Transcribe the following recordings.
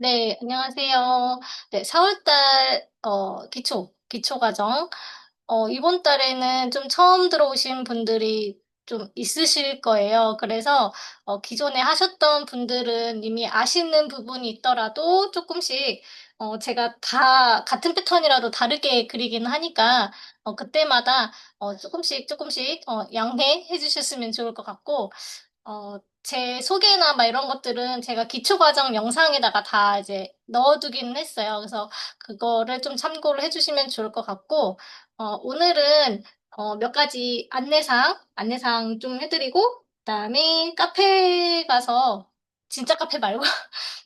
네, 안녕하세요. 네, 4월달, 기초과정. 이번 달에는 좀 처음 들어오신 분들이 좀 있으실 거예요. 그래서, 기존에 하셨던 분들은 이미 아시는 부분이 있더라도 조금씩, 제가 다 같은 패턴이라도 다르게 그리긴 하니까, 그때마다, 조금씩, 양해해 주셨으면 좋을 것 같고, 제 소개나 막 이런 것들은 제가 기초과정 영상에다가 다 이제 넣어두기는 했어요. 그래서 그거를 좀 참고를 해주시면 좋을 것 같고, 오늘은 몇 가지 안내사항 좀 해드리고, 그다음에 카페 가서, 진짜 카페 말고,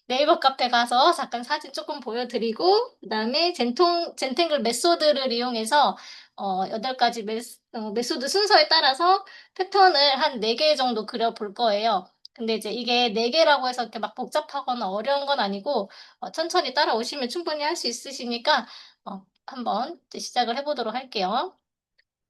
네이버 카페 가서 잠깐 사진 조금 보여드리고, 그다음에 젠탱글 메소드를 이용해서 8가지 메소드 순서에 따라서 패턴을 한 4개 정도 그려볼 거예요. 근데 이제 이게 4개라고 해서 이렇게 막 복잡하거나 어려운 건 아니고, 천천히 따라오시면 충분히 할 수 있으시니까, 한번 이제 시작을 해보도록 할게요.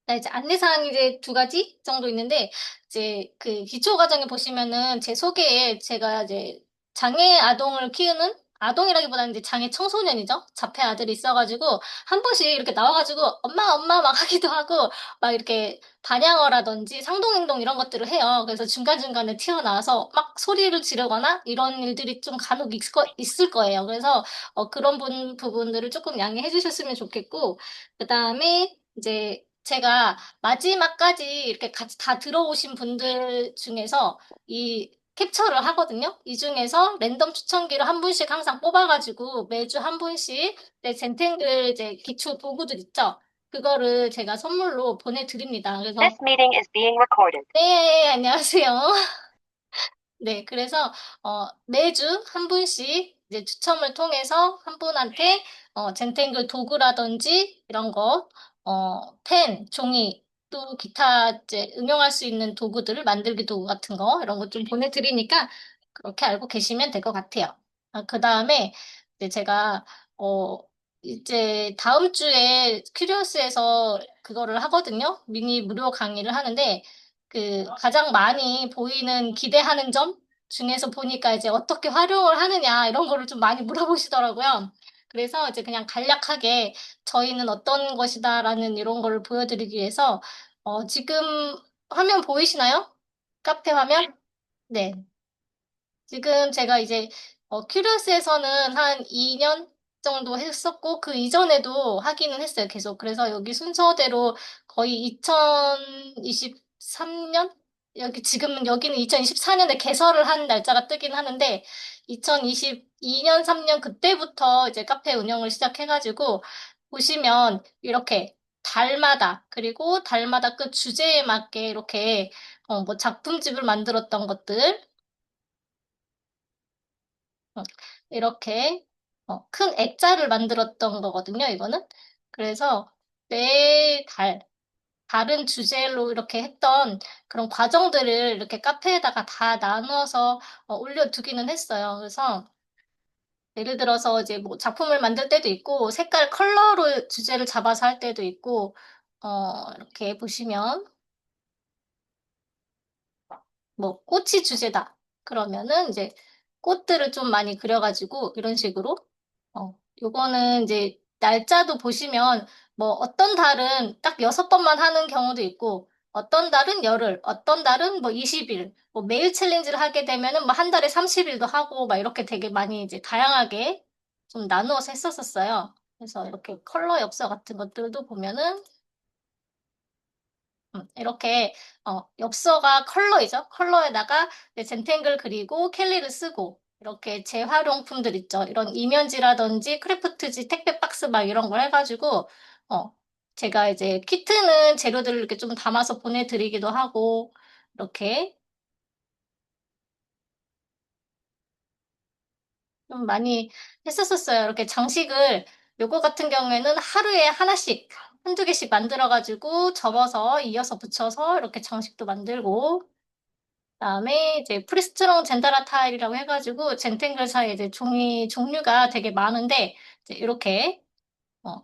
네, 이제 안내사항이 이제 2가지 정도 있는데, 이제 그 기초 과정에 보시면은 제 소개에 제가 이제 장애 아동을 키우는 아동이라기보다는 이제 장애 청소년이죠. 자폐 아들이 있어가지고 한 번씩 이렇게 나와가지고 엄마 엄마 막 하기도 하고 막 이렇게 반향어라든지 상동행동 이런 것들을 해요. 그래서 중간중간에 튀어나와서 막 소리를 지르거나 이런 일들이 좀 간혹 있을 거예요. 그래서 그런 부분들을 조금 양해해 주셨으면 좋겠고, 그 다음에 이제 제가 마지막까지 이렇게 같이 다 들어오신 분들 중에서 이 캡처를 하거든요. 이 중에서 랜덤 추천기를 한 분씩 항상 뽑아가지고 매주 한 분씩 내 젠탱글 이제 기초 도구들 있죠. 그거를 제가 선물로 보내드립니다. 그래서 This meeting is being recorded. 네, 안녕하세요. 네, 그래서 매주 한 분씩 이제 추첨을 통해서 한 분한테 젠탱글 도구라든지 이런 거, 펜, 종이, 또 기타 이제 응용할 수 있는 도구들을 만들기 도구 같은 거 이런 거 좀 보내드리니까 그렇게 알고 계시면 될 것 같아요. 그 다음에 이제 제가 어 이제 다음 주에 큐리오스에서 그거를 하거든요. 미니 무료 강의를 하는데 그 가장 많이 보이는 기대하는 점 중에서 보니까 이제 어떻게 활용을 하느냐 이런 거를 좀 많이 물어보시더라고요. 그래서 이제 그냥 간략하게 저희는 어떤 것이다라는 이런 거를 보여드리기 위해서 지금 화면 보이시나요? 카페 화면? 네. 지금 제가 이제 큐리어스에서는 한 2년 정도 했었고 그 이전에도 하기는 했어요. 계속. 그래서 여기 순서대로 거의 2023년? 지금은 여기는 2024년에 개설을 한 날짜가 뜨긴 하는데 2022년, 3년 그때부터 이제 카페 운영을 시작해가지고 보시면 이렇게 달마다 그리고 달마다 그 주제에 맞게 이렇게 뭐 작품집을 만들었던 것들 어, 이렇게 큰 액자를 만들었던 거거든요, 이거는. 그래서 매달 다른 주제로 이렇게 했던 그런 과정들을 이렇게 카페에다가 다 나누어서 올려두기는 했어요. 그래서 예를 들어서 이제 뭐 작품을 만들 때도 있고 색깔 컬러로 주제를 잡아서 할 때도 있고 이렇게 보시면 뭐 꽃이 주제다. 그러면은 이제 꽃들을 좀 많이 그려가지고 이런 식으로 요거는 이제 날짜도 보시면 뭐 어떤 달은 딱 6번만 하는 경우도 있고 어떤 달은 열흘, 어떤 달은 뭐 20일, 뭐 매일 챌린지를 하게 되면은 뭐 한 달에 30일도 하고 막 이렇게 되게 많이 이제 다양하게 좀 나누어서 했었었어요. 그래서 이렇게 컬러 엽서 같은 것들도 보면은 이렇게 엽서가 컬러이죠. 컬러에다가 이제 젠탱글 그리고 캘리를 쓰고 이렇게 재활용품들 있죠. 이런 이면지라든지 크래프트지 택배 박스 막 이런 걸 해가지고 제가 이제 키트는 재료들을 이렇게 좀 담아서 보내드리기도 하고 이렇게 좀 많이 했었었어요. 이렇게 장식을 요거 같은 경우에는 하루에 하나씩 한두 개씩 만들어가지고 접어서 이어서 붙여서 이렇게 장식도 만들고 그다음에 이제 프리스트롱 젠다라 타일이라고 해가지고 젠탱글 사이에 이제 종이 종류가 되게 많은데 이제 이렇게 어,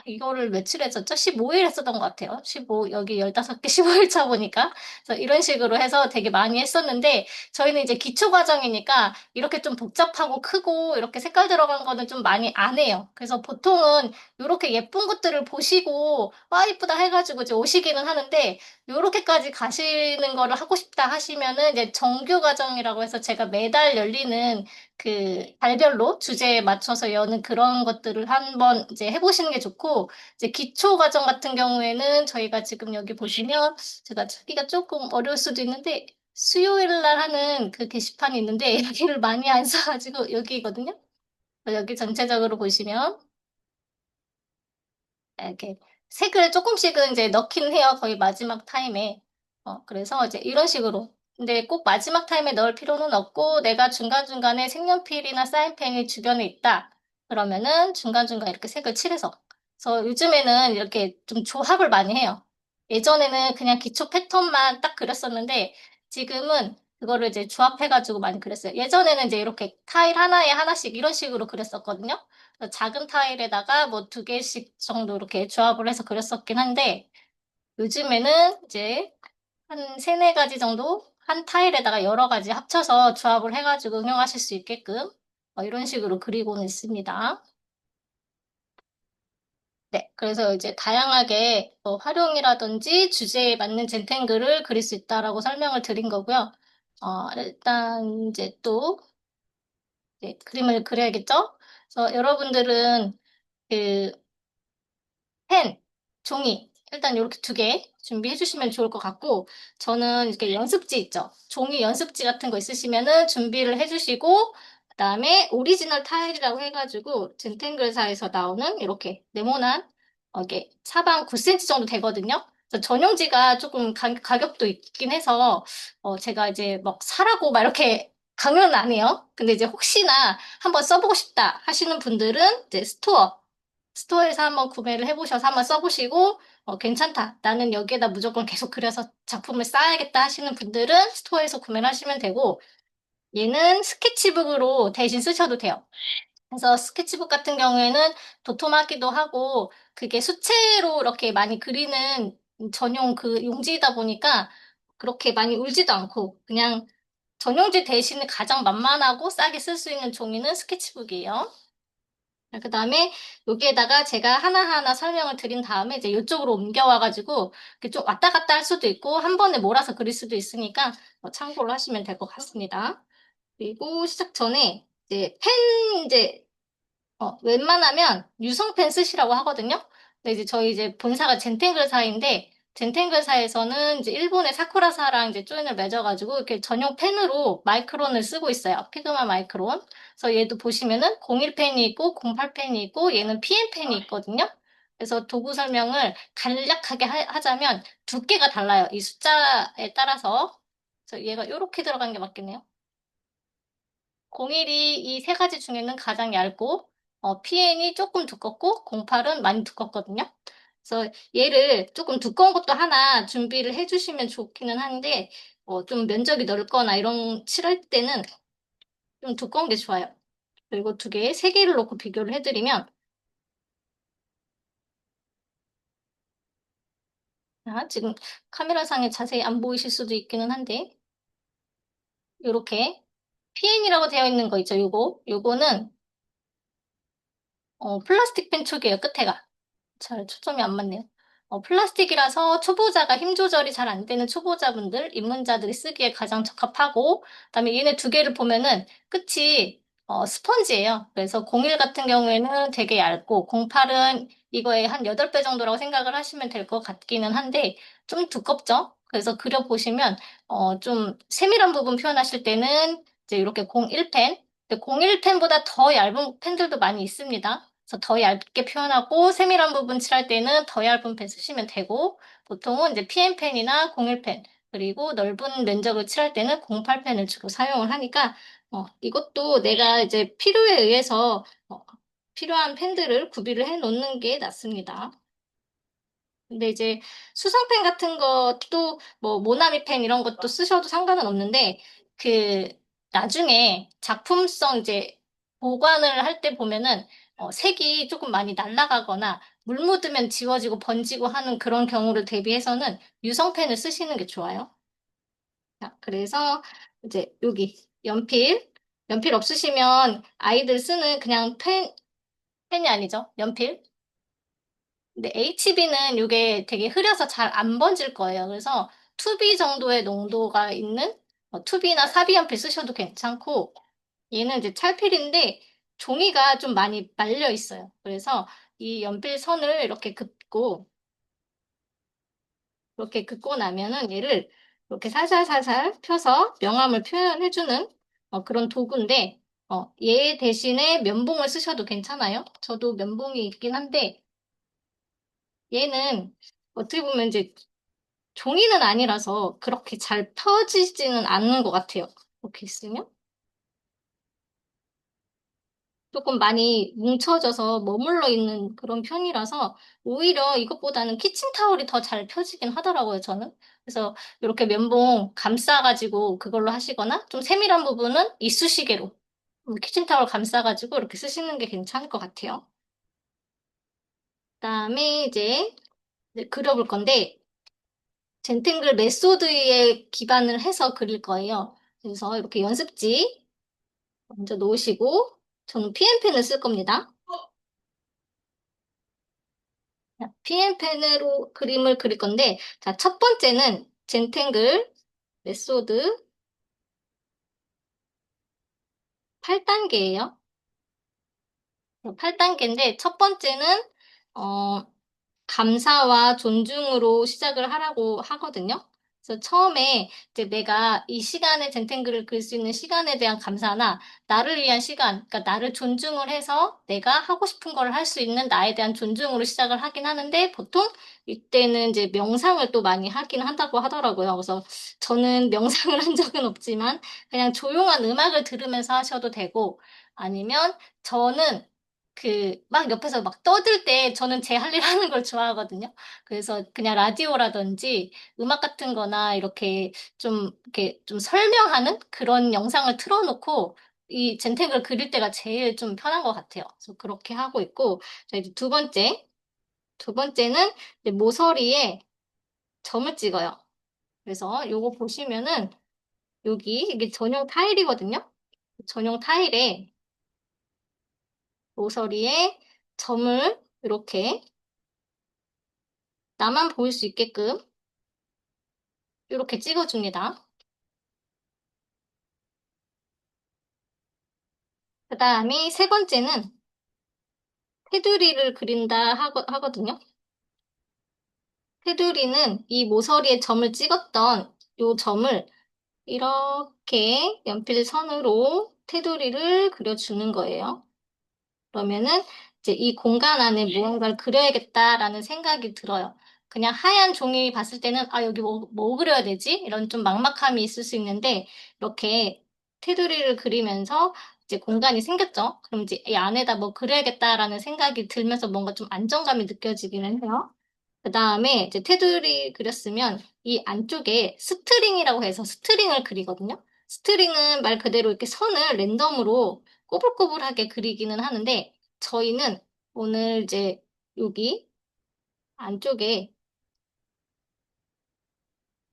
이거를 며칠 했었죠? 15일 했었던 것 같아요. 15, 여기 15개 15일 차 보니까. 그래서 이런 식으로 해서 되게 많이 했었는데, 저희는 이제 기초 과정이니까 이렇게 좀 복잡하고 크고 이렇게 색깔 들어간 거는 좀 많이 안 해요. 그래서 보통은 이렇게 예쁜 것들을 보시고, 와, 이쁘다 해가지고 이제 오시기는 하는데, 요렇게까지 가시는 거를 하고 싶다 하시면은 이제 정규 과정이라고 해서 제가 매달 열리는 그 달별로 주제에 맞춰서 여는 그런 것들을 한번 이제 해보시는 게 좋고, 이제 기초 과정 같은 경우에는 저희가 지금 여기 보시면 제가 찾기가 조금 어려울 수도 있는데, 수요일 날 하는 그 게시판이 있는데 여기를 많이 안 써가지고 여기거든요. 여기 전체적으로 보시면 이렇게 색을 조금씩은 이제 넣긴 해요. 거의 마지막 타임에. 그래서 이제 이런 식으로. 근데 꼭 마지막 타임에 넣을 필요는 없고, 내가 중간중간에 색연필이나 사인펜이 주변에 있다. 그러면은 중간중간 이렇게 색을 칠해서. 그래서 요즘에는 이렇게 좀 조합을 많이 해요. 예전에는 그냥 기초 패턴만 딱 그렸었는데, 지금은 그거를 이제 조합해가지고 많이 그렸어요. 예전에는 이제 이렇게 타일 하나에 하나씩 이런 식으로 그렸었거든요. 작은 타일에다가 뭐 두 개씩 정도 이렇게 조합을 해서 그렸었긴 한데, 요즘에는 이제 한 세네 가지 정도 한 타일에다가 여러 가지 합쳐서 조합을 해가지고 응용하실 수 있게끔 이런 식으로 그리고는 있습니다. 네, 그래서 이제 다양하게 활용이라든지 주제에 맞는 젠탱글을 그릴 수 있다라고 설명을 드린 거고요. 일단 이제 또 그림을 그려야겠죠? 그래서 여러분들은 그 펜, 종이, 일단 이렇게 두 개 준비해 주시면 좋을 것 같고, 저는 이렇게 연습지 있죠? 종이 연습지 같은 거 있으시면은 준비를 해 주시고, 그다음에 오리지널 타일이라고 해가지고, 젠탱글사에서 나오는 이렇게 네모난, 이게 사방 9cm 정도 되거든요? 그래서 전용지가 조금 가격도 있긴 해서, 제가 이제 막 사라고 막 이렇게 강요는 안 해요. 근데 이제 혹시나 한번 써보고 싶다 하시는 분들은 이제 스토어에서 한번 구매를 해보셔서 한번 써보시고, 괜찮다. 나는 여기에다 무조건 계속 그려서 작품을 쌓아야겠다 하시는 분들은 스토어에서 구매를 하시면 되고, 얘는 스케치북으로 대신 쓰셔도 돼요. 그래서 스케치북 같은 경우에는 도톰하기도 하고, 그게 수채로 이렇게 많이 그리는 전용 그 용지이다 보니까 그렇게 많이 울지도 않고, 그냥 전용지 대신에 가장 만만하고 싸게 쓸 수 있는 종이는 스케치북이에요. 그 다음에 여기에다가 제가 하나하나 설명을 드린 다음에 이제 이쪽으로 옮겨와가지고 이렇게 좀 왔다 갔다 할 수도 있고 한 번에 몰아서 그릴 수도 있으니까 참고를 하시면 될 것 같습니다. 그리고 시작 전에 이제 웬만하면 유성펜 쓰시라고 하거든요. 근데 이제 저희 이제 본사가 젠탱글사인데 젠탱글사에서는 이제 일본의 사쿠라사랑 이제 조인을 맺어가지고 이렇게 전용 펜으로 마이크론을 쓰고 있어요. 피그마 마이크론. 그래서 얘도 보시면은 01펜이 있고 08펜이 있고 얘는 PM펜이 있거든요. 그래서 도구 설명을 간략하게 하자면 두께가 달라요. 이 숫자에 따라서. 그래서 얘가 이렇게 들어간 게 맞겠네요. 01이 이 세 가지 중에는 가장 얇고, PN이 조금 두껍고, 08은 많이 두껍거든요. 그래서 얘를 조금 두꺼운 것도 하나 준비를 해주시면 좋기는 한데, 좀 면적이 넓거나 이런 칠할 때는 좀 두꺼운 게 좋아요. 그리고 두 개, 세 개를 놓고 비교를 해드리면, 지금 카메라상에 자세히 안 보이실 수도 있기는 한데, 요렇게 PN이라고 되어 있는 거 있죠, 요거는, 플라스틱 펜 쪽이에요, 끝에가. 잘 초점이 안 맞네요. 플라스틱이라서 초보자가 힘 조절이 잘 안 되는 초보자분들, 입문자들이 쓰기에 가장 적합하고, 그다음에 얘네 두 개를 보면은 끝이 스펀지예요. 그래서 01 같은 경우에는 되게 얇고, 08은 이거의 한 8배 정도라고 생각을 하시면 될 것 같기는 한데, 좀 두껍죠? 그래서 그려보시면, 좀 세밀한 부분 표현하실 때는 이제 이렇게 01펜, 01펜보다 더 얇은 펜들도 많이 있습니다. 그래서 더 얇게 표현하고 세밀한 부분 칠할 때는 더 얇은 펜 쓰시면 되고 보통은 이제 PM펜이나 01펜 그리고 넓은 면적을 칠할 때는 08펜을 주로 사용을 하니까 이것도 내가 이제 필요에 의해서 필요한 펜들을 구비를 해 놓는 게 낫습니다. 근데 이제 수성펜 같은 것도 뭐 모나미 펜 이런 것도 쓰셔도 상관은 없는데 그 나중에 작품성 이제 보관을 할 때 보면은 색이 조금 많이 날아가거나 물 묻으면 지워지고 번지고 하는 그런 경우를 대비해서는 유성펜을 쓰시는 게 좋아요. 자, 그래서 이제 여기 연필 없으시면 아이들 쓰는 그냥 펜이 아니죠. 연필. 근데 HB는 이게 되게 흐려서 잘 안 번질 거예요. 그래서 2B 정도의 농도가 있는 2B나 4B 연필 쓰셔도 괜찮고 얘는 이제 찰필인데 종이가 좀 많이 말려 있어요. 그래서 이 연필 선을 이렇게 긋고 나면은 얘를 이렇게 살살살살 펴서 명암을 표현해주는 그런 도구인데 얘 대신에 면봉을 쓰셔도 괜찮아요. 저도 면봉이 있긴 한데 얘는 어떻게 보면 이제 종이는 아니라서 그렇게 잘 펴지지는 않는 것 같아요. 이렇게 있으면. 조금 많이 뭉쳐져서 머물러 있는 그런 편이라서 오히려 이것보다는 키친타올이 더 잘 펴지긴 하더라고요, 저는. 그래서 이렇게 면봉 감싸가지고 그걸로 하시거나 좀 세밀한 부분은 이쑤시개로 키친타올 감싸가지고 이렇게 쓰시는 게 괜찮을 것 같아요. 그다음에 이제 그려볼 건데 젠탱글 메소드에 기반을 해서 그릴 거예요. 그래서 이렇게 연습지 먼저 놓으시고 저는 PN펜을 쓸 겁니다. PN펜으로 그림을 그릴 건데 자, 첫 번째는 젠탱글 메소드 8단계예요. 8단계인데 첫 번째는 어, 감사와 존중으로 시작을 하라고 하거든요. 그래서 처음에 이제 내가 이 시간에 젠텐글을 그릴 수 있는 시간에 대한 감사나 나를 위한 시간, 그러니까 나를 존중을 해서 내가 하고 싶은 걸 할 수 있는 나에 대한 존중으로 시작을 하긴 하는데 보통 이때는 이제 명상을 또 많이 하긴 한다고 하더라고요. 그래서 저는 명상을 한 적은 없지만 그냥 조용한 음악을 들으면서 하셔도 되고 아니면 저는 막 옆에서 막 떠들 때 저는 제 할 일 하는 걸 좋아하거든요. 그래서 그냥 라디오라든지 음악 같은 거나 이렇게 좀 설명하는 그런 영상을 틀어놓고 이 젠텍을 그릴 때가 제일 좀 편한 것 같아요. 그래서 그렇게 하고 있고, 자, 이제 두 번째는 이제 모서리에 점을 찍어요. 그래서 요거 보시면은 이게 전용 타일이거든요. 전용 타일에 모서리에 점을 이렇게 나만 보일 수 있게끔 이렇게 찍어줍니다. 그 다음에 세 번째는 테두리를 그린다 하거든요. 테두리는 이 모서리에 점을 찍었던 이 점을 이렇게 연필선으로 테두리를 그려주는 거예요. 그러면은 이제 이 공간 안에 무언가를 그려야겠다라는 생각이 들어요. 그냥 하얀 종이 봤을 때는 아, 여기 뭐 그려야 되지? 이런 좀 막막함이 있을 수 있는데 이렇게 테두리를 그리면서 이제 공간이 생겼죠? 그럼 이제 이 안에다 뭐 그려야겠다라는 생각이 들면서 뭔가 좀 안정감이 느껴지기는 해요. 그 다음에 이제 테두리 그렸으면 이 안쪽에 스트링이라고 해서 스트링을 그리거든요. 스트링은 말 그대로 이렇게 선을 랜덤으로 꼬불꼬불하게 그리기는 하는데 저희는 오늘 이제 여기 안쪽에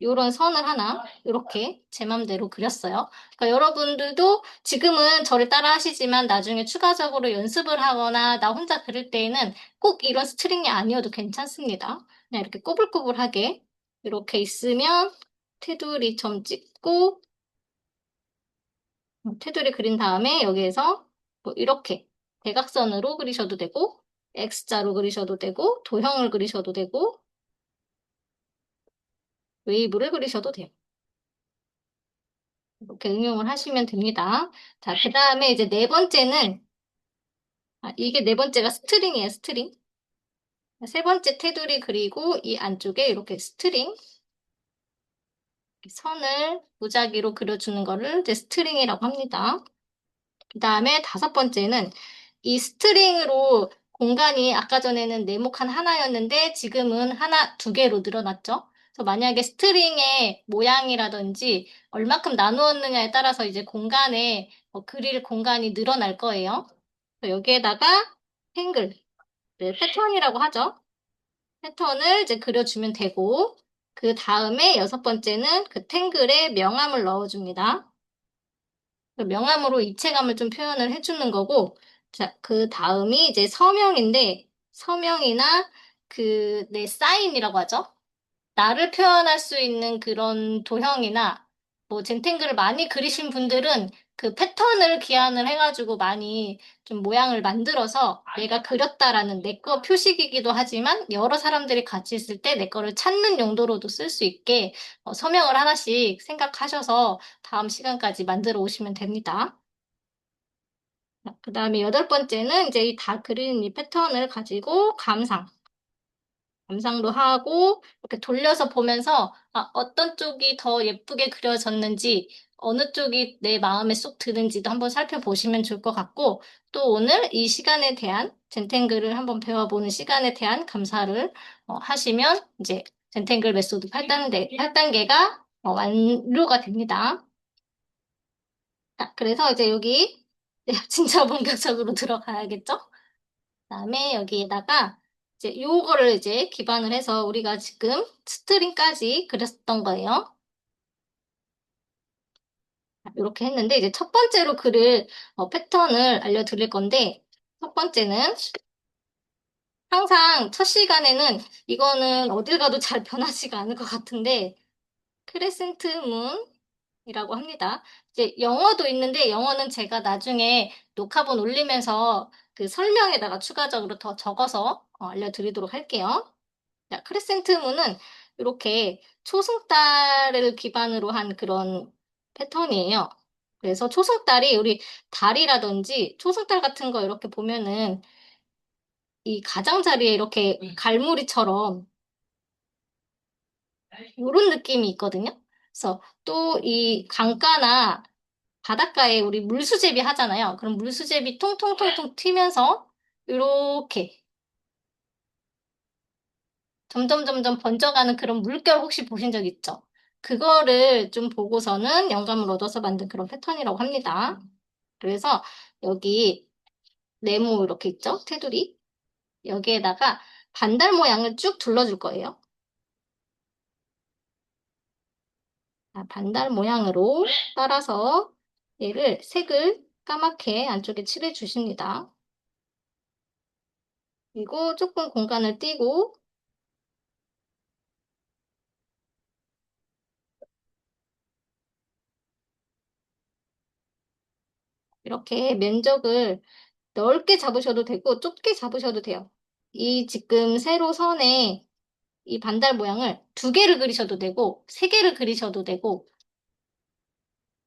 요런 선을 하나 이렇게 제 맘대로 그렸어요. 그러니까 여러분들도 지금은 저를 따라 하시지만 나중에 추가적으로 연습을 하거나 나 혼자 그릴 때에는 꼭 이런 스트링이 아니어도 괜찮습니다. 그냥 이렇게 꼬불꼬불하게 이렇게 있으면 테두리 점 찍고 테두리 그린 다음에 여기에서 뭐 이렇게 대각선으로 그리셔도 되고 X자로 그리셔도 되고 도형을 그리셔도 되고 웨이브를 그리셔도 돼요. 이렇게 응용을 하시면 됩니다. 자, 그 다음에 이제 네 번째는, 이게 네 번째가 스트링이에요, 스트링. 세 번째 테두리 그리고 이 안쪽에 이렇게 스트링, 선을 무작위로 그려주는 거를 이제 스트링이라고 합니다. 그 다음에 다섯 번째는 이 스트링으로 공간이 아까 전에는 네모칸 하나였는데 지금은 하나, 두 개로 늘어났죠. 그래서 만약에 스트링의 모양이라든지 얼마큼 나누었느냐에 따라서 이제 공간에 그릴 공간이 늘어날 거예요. 그래서 여기에다가 탱글. 네, 패턴이라고 하죠. 패턴을 이제 그려주면 되고, 그 다음에 여섯 번째는 그 탱글에 명암을 넣어줍니다. 그 명암으로 입체감을 좀 표현을 해주는 거고, 자, 그 다음이 이제 서명인데, 서명이나 그, 내 사인이라고 하죠. 나를 표현할 수 있는 그런 도형이나 뭐 젠탱글을 많이 그리신 분들은 그 패턴을 기한을 해가지고 많이 좀 모양을 만들어서 내가 그렸다라는 내 거 표식이기도 하지만 여러 사람들이 같이 있을 때 내 거를 찾는 용도로도 쓸 수 있게 서명을 하나씩 생각하셔서 다음 시간까지 만들어 오시면 됩니다. 그 다음에 여덟 번째는 이제 이 다 그린 이 패턴을 가지고 감상도 하고 이렇게 돌려서 보면서 어떤 쪽이 더 예쁘게 그려졌는지 어느 쪽이 내 마음에 쏙 드는지도 한번 살펴보시면 좋을 것 같고 또 오늘 이 시간에 대한 젠탱글을 한번 배워보는 시간에 대한 감사를 하시면 이제 젠탱글 메소드 8단계가 완료가 됩니다. 자, 그래서 이제 여기 진짜 본격적으로 들어가야겠죠? 그다음에 여기에다가 이제 요거를 이제 기반을 해서 우리가 지금 스트링까지 그렸던 거예요. 이렇게 했는데 이제 첫 번째로 그릴 패턴을 알려드릴 건데 첫 번째는 항상 첫 시간에는 이거는 어딜 가도 잘 변하지가 않을 것 같은데 크레센트 문이라고 합니다. 이제 영어도 있는데 영어는 제가 나중에 녹화본 올리면서 그 설명에다가 추가적으로 더 적어서 알려드리도록 할게요. 자, 크레센트문은 이렇게 초승달을 기반으로 한 그런 패턴이에요. 그래서 초승달이 우리 달이라든지 초승달 같은 거 이렇게 보면은 이 가장자리에 이렇게 갈무리처럼 이런 느낌이 있거든요. 그래서 또 이 강가나 바닷가에 우리 물수제비 하잖아요. 그럼 물수제비 통통통통 튀면서 이렇게 점점 번져가는 그런 물결 혹시 보신 적 있죠? 그거를 좀 보고서는 영감을 얻어서 만든 그런 패턴이라고 합니다. 그래서 여기 네모 이렇게 있죠? 테두리. 여기에다가 반달 모양을 쭉 둘러줄 거예요. 반달 모양으로 따라서 얘를 색을 까맣게 안쪽에 칠해 주십니다. 그리고 조금 공간을 띄고 이렇게 면적을 넓게 잡으셔도 되고 좁게 잡으셔도 돼요. 이 지금 세로 선에 이 반달 모양을 두 개를 그리셔도 되고 세 개를 그리셔도 되고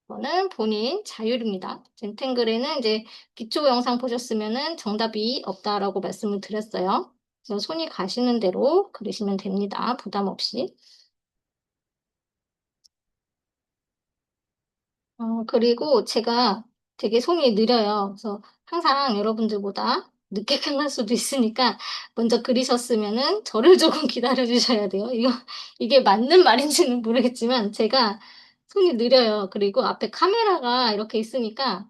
이거는 본인 자율입니다. 젠탱글에는 이제 기초 영상 보셨으면은 정답이 없다라고 말씀을 드렸어요. 그래서 손이 가시는 대로 그리시면 됩니다. 부담 없이. 그리고 제가 되게 손이 느려요. 그래서 항상 여러분들보다 늦게 끝날 수도 있으니까 먼저 그리셨으면은 저를 조금 기다려 주셔야 돼요. 이게 맞는 말인지는 모르겠지만 제가 손이 느려요. 그리고 앞에 카메라가 이렇게 있으니까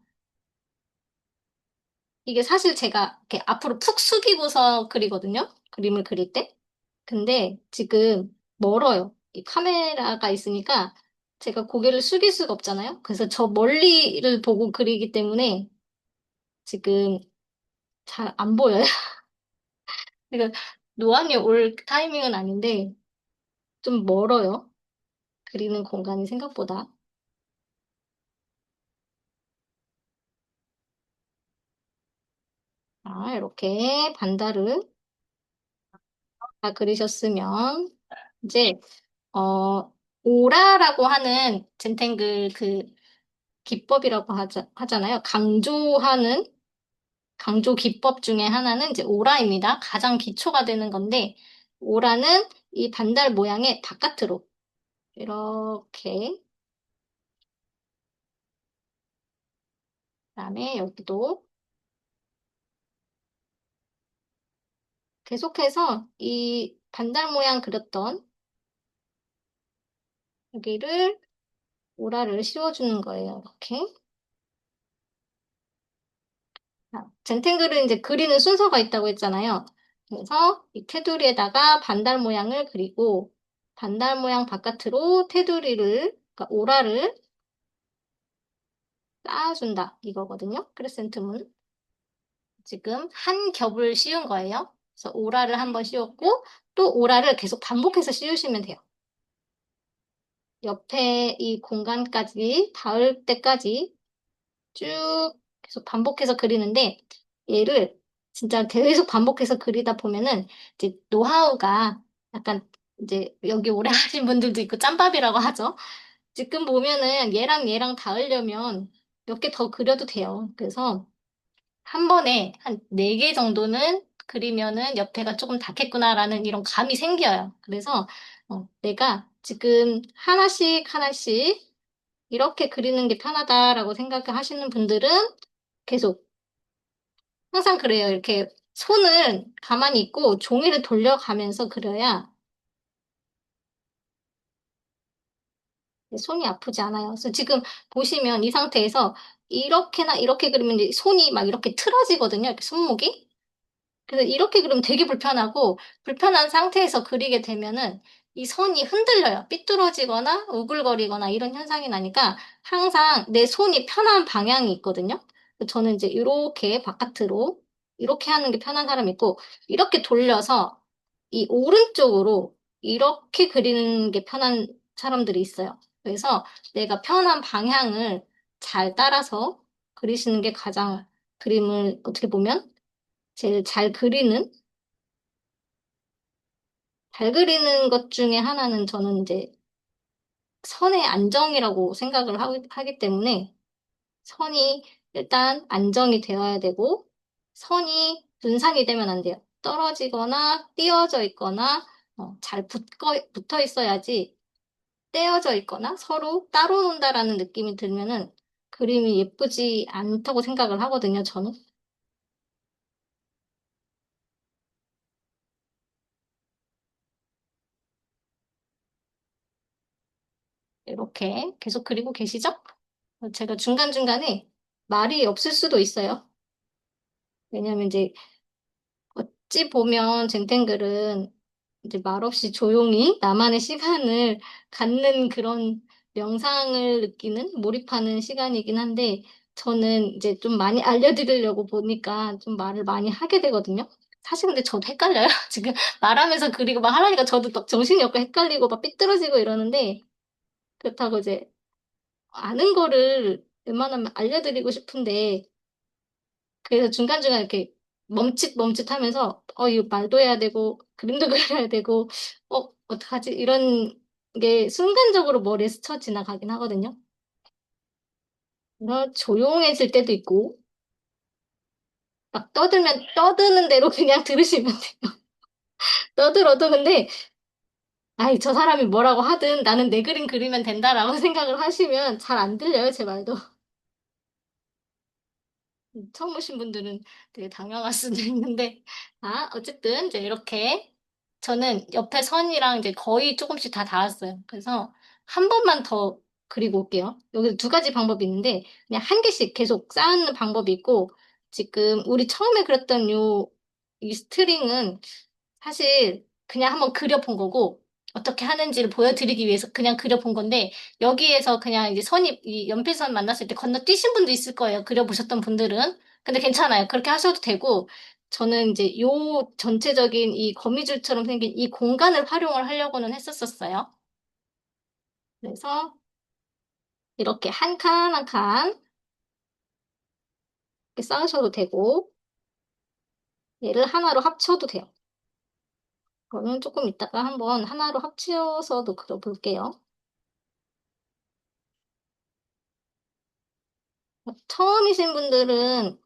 이게 사실 제가 이렇게 앞으로 푹 숙이고서 그리거든요. 그림을 그릴 때. 근데 지금 멀어요. 이 카메라가 있으니까 제가 고개를 숙일 수가 없잖아요. 그래서 저 멀리를 보고 그리기 때문에 지금 잘 안 보여요. 그러니까 노안이 올 타이밍은 아닌데 좀 멀어요. 그리는 공간이 생각보다. 이렇게 반달을 다 그리셨으면 이제 오라라고 하는 젠탱글 그 기법이라고 하잖아요. 강조 기법 중에 하나는 이제 오라입니다. 가장 기초가 되는 건데, 오라는 이 반달 모양의 바깥으로 이렇게, 그다음에 여기도 계속해서 이 반달 모양 그렸던 여기를 오라를 씌워주는 거예요. 이렇게. 젠탱글은 이제 그리는 순서가 있다고 했잖아요. 그래서 이 테두리에다가 반달 모양을 그리고 반달 모양 바깥으로 테두리를, 그러니까 오라를 쌓아준다. 이거거든요. 크레센트 문. 지금 한 겹을 씌운 거예요. 그래서 오라를 한번 씌웠고 또 오라를 계속 반복해서 씌우시면 돼요. 옆에 이 공간까지 닿을 때까지 쭉 계속 반복해서 그리는데 얘를 진짜 계속 반복해서 그리다 보면은 이제 노하우가 약간 이제 여기 오래 하신 분들도 있고 짬밥이라고 하죠. 지금 보면은 얘랑 닿으려면 몇 개 더 그려도 돼요. 그래서 한 번에 한 4개 정도는 그리면은 옆에가 조금 닿겠구나라는 이런 감이 생겨요. 그래서 내가 지금 하나씩 하나씩 이렇게 그리는 게 편하다라고 생각하시는 분들은 계속 항상 그래요. 이렇게 손을 가만히 있고 종이를 돌려가면서 그려야 손이 아프지 않아요. 그래서 지금 보시면 이 상태에서 이렇게나 이렇게 그리면 이제 손이 막 이렇게 틀어지거든요. 이렇게 손목이. 그래서 이렇게 그리면 되게 불편하고, 불편한 상태에서 그리게 되면은 이 선이 흔들려요. 삐뚤어지거나 우글거리거나 이런 현상이 나니까 항상 내 손이 편한 방향이 있거든요. 그래서 저는 이제 이렇게 바깥으로 이렇게 하는 게 편한 사람이 있고, 이렇게 돌려서 이 오른쪽으로 이렇게 그리는 게 편한 사람들이 있어요. 그래서 내가 편한 방향을 잘 따라서 그리시는 게 가장 그림을 어떻게 보면 제일 잘 그리는 것 중에 하나는 저는 이제 선의 안정이라고 생각을 하기 때문에 선이 일단 안정이 되어야 되고 선이 분산이 되면 안 돼요. 떨어지거나 띄어져 있거나 잘 붙어 있어야지 떼어져 있거나 서로 따로 논다라는 느낌이 들면은 그림이 예쁘지 않다고 생각을 하거든요, 저는. 이렇게 계속 그리고 계시죠? 제가 중간중간에 말이 없을 수도 있어요. 왜냐면 이제 어찌 보면 쟁탱글은 이제 말없이 조용히 나만의 시간을 갖는 그런 명상을 느끼는, 몰입하는 시간이긴 한데, 저는 이제 좀 많이 알려드리려고 보니까 좀 말을 많이 하게 되거든요. 사실 근데 저도 헷갈려요. 지금 말하면서 그리고 막 하려니까 저도 막 정신이 없고 헷갈리고 막 삐뚤어지고 이러는데, 그렇다고 이제 아는 거를 웬만하면 알려드리고 싶은데, 그래서 중간중간 이렇게 멈칫멈칫 하면서, 이거 말도 해야 되고, 그림도 그려야 되고, 어떡하지? 이런 게 순간적으로 머리에 스쳐 지나가긴 하거든요. 그래서 조용해질 때도 있고, 막 떠들면 떠드는 대로 그냥 들으시면 돼요. 떠들어도 근데, 아이, 저 사람이 뭐라고 하든 나는 내 그림 그리면 된다라고 생각을 하시면 잘 안 들려요, 제 말도. 처음 오신 분들은 되게 당황할 수도 있는데, 어쨌든 이제 이렇게 저는 옆에 선이랑 이제 거의 조금씩 다 닿았어요. 그래서 한 번만 더 그리고 올게요. 여기 두 가지 방법이 있는데, 그냥 한 개씩 계속 쌓는 방법이 있고, 지금 우리 처음에 그렸던 이 스트링은 사실 그냥 한번 그려본 거고, 어떻게 하는지를 보여드리기 위해서 그냥 그려본 건데, 여기에서 그냥 이제 선이, 이 연필선 만났을 때 건너뛰신 분도 있을 거예요. 그려보셨던 분들은. 근데 괜찮아요. 그렇게 하셔도 되고, 저는 이제 요 전체적인 이 거미줄처럼 생긴 이 공간을 활용을 하려고는 했었어요. 그래서 이렇게 한 칸 한 칸 이렇게 쌓으셔도 되고, 얘를 하나로 합쳐도 돼요. 그거는 조금 이따가 한번 하나로 합쳐서도 그려볼게요. 처음이신 분들은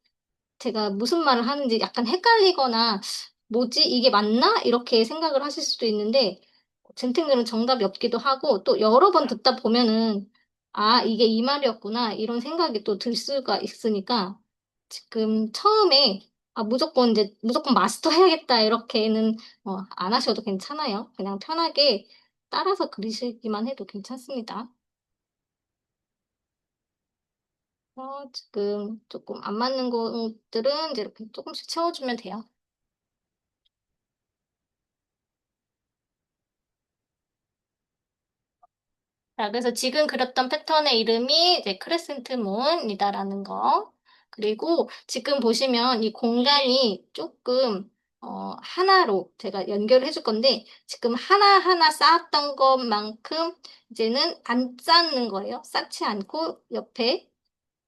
제가 무슨 말을 하는지 약간 헷갈리거나 뭐지? 이게 맞나? 이렇게 생각을 하실 수도 있는데 젠틀들은 정답이 없기도 하고 또 여러 번 듣다 보면은 이게 이 말이었구나 이런 생각이 또 들 수가 있으니까 지금 처음에 무조건 마스터 해야겠다 이렇게는 안 하셔도 괜찮아요. 그냥 편하게 따라서 그리시기만 해도 괜찮습니다. 지금 조금 안 맞는 것들은 이제 이렇게 조금씩 채워주면 돼요. 자, 그래서 지금 그렸던 패턴의 이름이 이제 크레센트 문이다라는 거. 그리고 지금 보시면 이 공간이 조금, 하나로 제가 연결을 해줄 건데, 지금 하나하나 쌓았던 것만큼 이제는 안 쌓는 거예요. 쌓지 않고 옆에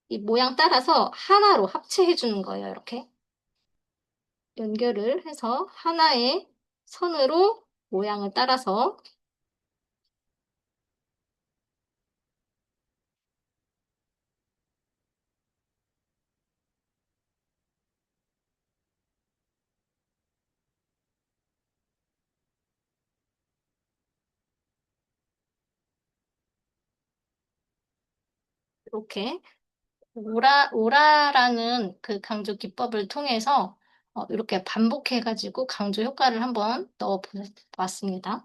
이 모양 따라서 하나로 합체해 주는 거예요. 이렇게 연결을 해서 하나의 선으로 모양을 따라서 이렇게 오라라는 그 강조 기법을 통해서 이렇게 반복해가지고 강조 효과를 한번 넣어 보았습니다.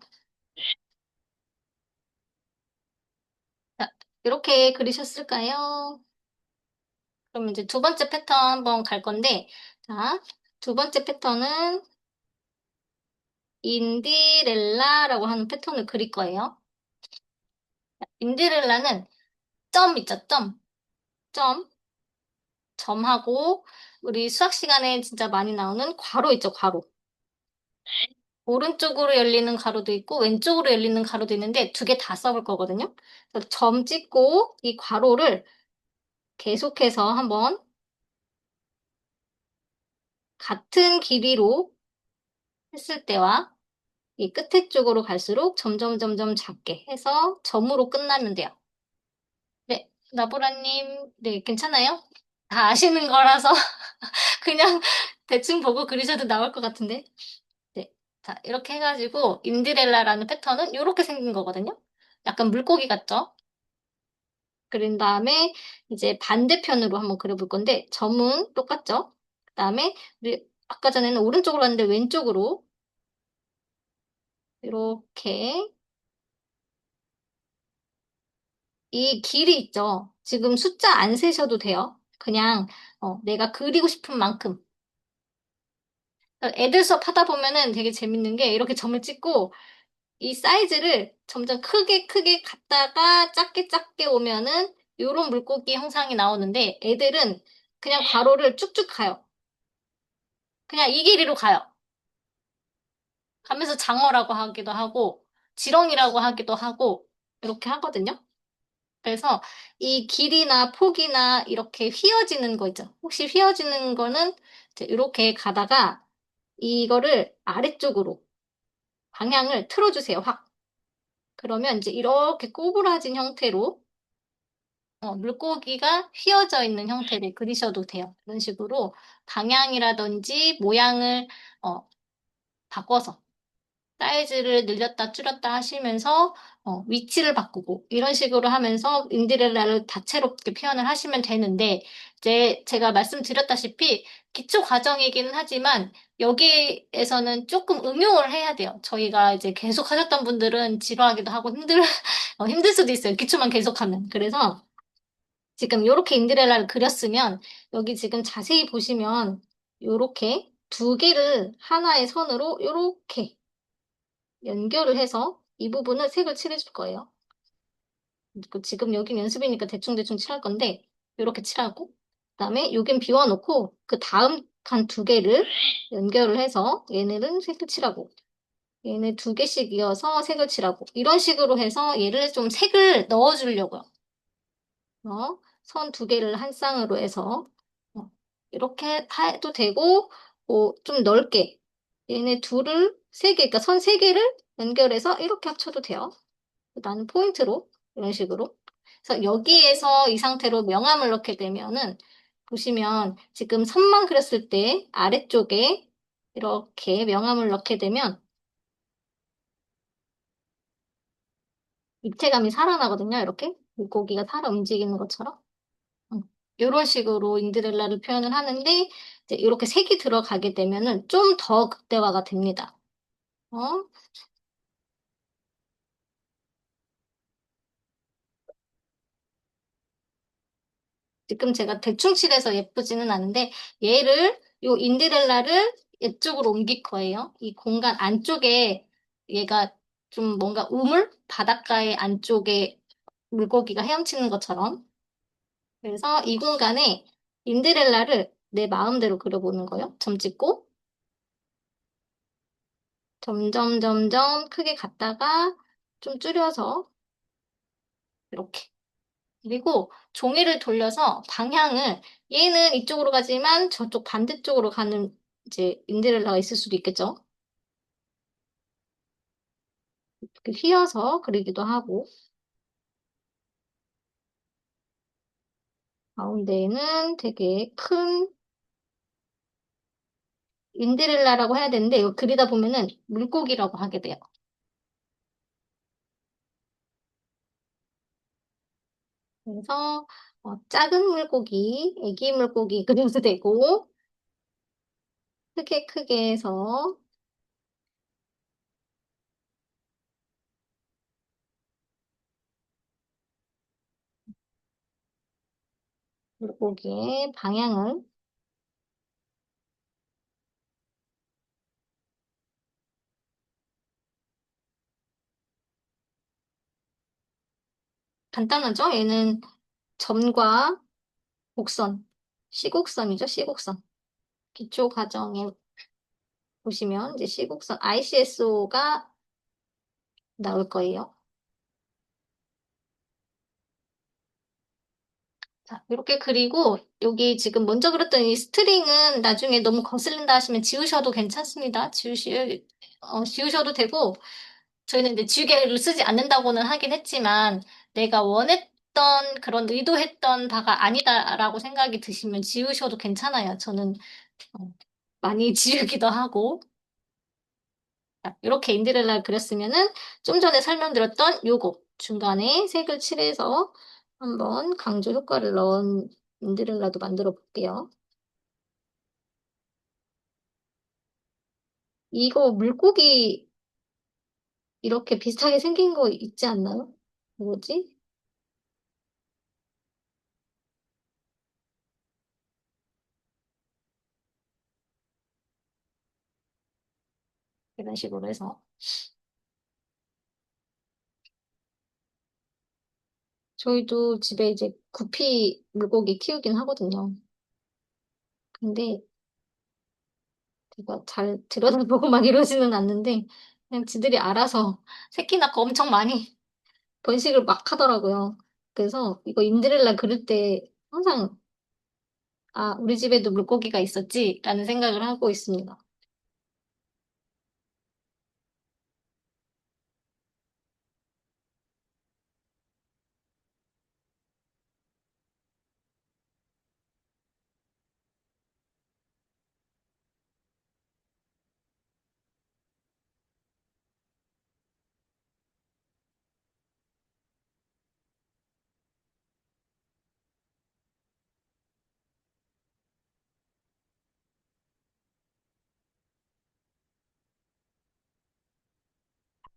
자, 이렇게 그리셨을까요? 그럼 이제 두 번째 패턴 한번 갈 건데, 자, 두 번째 패턴은 인디렐라라고 하는 패턴을 그릴 거예요. 인디렐라는 점 있죠, 점. 점, 점하고, 우리 수학 시간에 진짜 많이 나오는 괄호 있죠, 괄호. 오른쪽으로 열리는 가로도 있고 왼쪽으로 열리는 가로도 있는데 두 개 다 써볼 거거든요. 그래서 점 찍고 이 괄호를 계속해서 한번 같은 길이로 했을 때와 이 끝에 쪽으로 갈수록 점점 점점 작게 해서 점으로 끝나면 돼요. 네, 나보라님, 네, 괜찮아요? 다 아시는 거라서 그냥 대충 보고 그리셔도 나올 것 같은데. 네. 자, 이렇게 해가지고 인디렐라라는 패턴은 이렇게 생긴 거거든요. 약간 물고기 같죠? 그린 다음에 이제 반대편으로 한번 그려볼 건데 점은 똑같죠? 그다음에 우리 아까 전에는 오른쪽으로 갔는데 왼쪽으로 이렇게 이 길이 있죠? 지금 숫자 안 세셔도 돼요. 그냥 내가 그리고 싶은 만큼. 애들 수업 하다 보면은 되게 재밌는 게 이렇게 점을 찍고 이 사이즈를 점점 크게 크게 갔다가 작게 작게 오면은 요런 물고기 형상이 나오는데 애들은 그냥 괄호를 쭉쭉 가요. 그냥 이 길이로 가요. 가면서 장어라고 하기도 하고, 지렁이라고 하기도 하고, 이렇게 하거든요. 그래서 이 길이나 폭이나 이렇게 휘어지는 거 있죠. 혹시 휘어지는 거는 이제 이렇게 가다가 이거를 아래쪽으로 방향을 틀어주세요, 확. 그러면 이제 이렇게 꼬부라진 형태로 물고기가 휘어져 있는 형태를 그리셔도 돼요. 이런 식으로 방향이라든지 모양을 어, 바꿔서 사이즈를 늘렸다 줄였다 하시면서 위치를 바꾸고 이런 식으로 하면서 인디렐라를 다채롭게 표현을 하시면 되는데 이제 제가 말씀드렸다시피 기초 과정이기는 하지만 여기에서는 조금 응용을 해야 돼요. 저희가 이제 계속 하셨던 분들은 지루하기도 하고 힘들 수도 있어요. 기초만 계속하면. 그래서 지금 이렇게 인디렐라를 그렸으면 여기 지금 자세히 보시면 이렇게 두 개를 하나의 선으로 이렇게 연결을 해서 이 부분을 색을 칠해줄 거예요. 지금 여긴 연습이니까 대충대충 칠할 건데 이렇게 칠하고 그다음에 여긴 비워놓고 그 다음 칸 두 개를 연결을 해서 얘네는 색을 칠하고 얘네 두 개씩 이어서 색을 칠하고 이런 식으로 해서 얘를 좀 색을 넣어주려고요. 선 두 개를 한 쌍으로 해서 어, 이렇게 해도 되고 좀 넓게 얘네 둘을 세 개, 그러니까 선 세 개를 연결해서 이렇게 합쳐도 돼요. 나는 포인트로 이런 식으로. 그래서 여기에서 이 상태로 명암을 넣게 되면은 보시면 지금 선만 그렸을 때 아래쪽에 이렇게 명암을 넣게 되면 입체감이 살아나거든요. 이렇게 물고기가 살아 움직이는 것처럼. 이런 식으로 인드렐라를 표현을 하는데 이제 이렇게 색이 들어가게 되면은 좀 더 극대화가 됩니다. 어? 지금 제가 대충 칠해서 예쁘지는 않은데 얘를 요 인디렐라를 이쪽으로 옮길 거예요. 이 공간 안쪽에 얘가 좀 뭔가 우물 바닷가의 안쪽에 물고기가 헤엄치는 것처럼. 그래서 이 공간에 인드렐라를 내 마음대로 그려보는 거예요. 점 찍고 점점 점점 크게 갔다가 좀 줄여서 이렇게. 그리고 종이를 돌려서 방향을 얘는 이쪽으로 가지만 저쪽 반대쪽으로 가는 이제 인드렐라가 있을 수도 있겠죠. 이렇게 휘어서 그리기도 하고 가운데에는 되게 큰 인드렐라라고 해야 되는데 이거 그리다 보면은 물고기라고 하게 돼요. 그래서 작은 물고기, 애기 물고기 그려도 되고 크게 크게 해서 물고기의 방향을 간단하죠? 얘는 점과 곡선, 시곡선이죠, 시곡선. 기초 과정에 보시면 이제 시곡선 ICSO가 나올 거예요. 자, 이렇게 그리고 여기 지금 먼저 그렸던 이 스트링은 나중에 너무 거슬린다 하시면 지우셔도 괜찮습니다. 지우셔도 되고 저희는 이제 지우개를 쓰지 않는다고는 하긴 했지만 내가 원했던 그런 의도했던 바가 아니다라고 생각이 드시면 지우셔도 괜찮아요. 저는 어, 많이 지우기도 하고 자, 이렇게 인드렐라를 그렸으면은 좀 전에 설명드렸던 요거 중간에 색을 칠해서 한번 강조 효과를 넣은 인드렐라도 만들어 볼게요. 이거 물고기 이렇게 비슷하게 생긴 거 있지 않나요? 뭐지? 이런 식으로 해서 저희도 집에 이제 구피 물고기 키우긴 하거든요. 근데 제가 잘 들여다보고 막 이러지는 않는데 그냥 지들이 알아서 새끼 낳고 엄청 많이 번식을 막 하더라고요. 그래서 이거 인드렐라 그릴 때 항상 아, 우리 집에도 물고기가 있었지라는 생각을 하고 있습니다.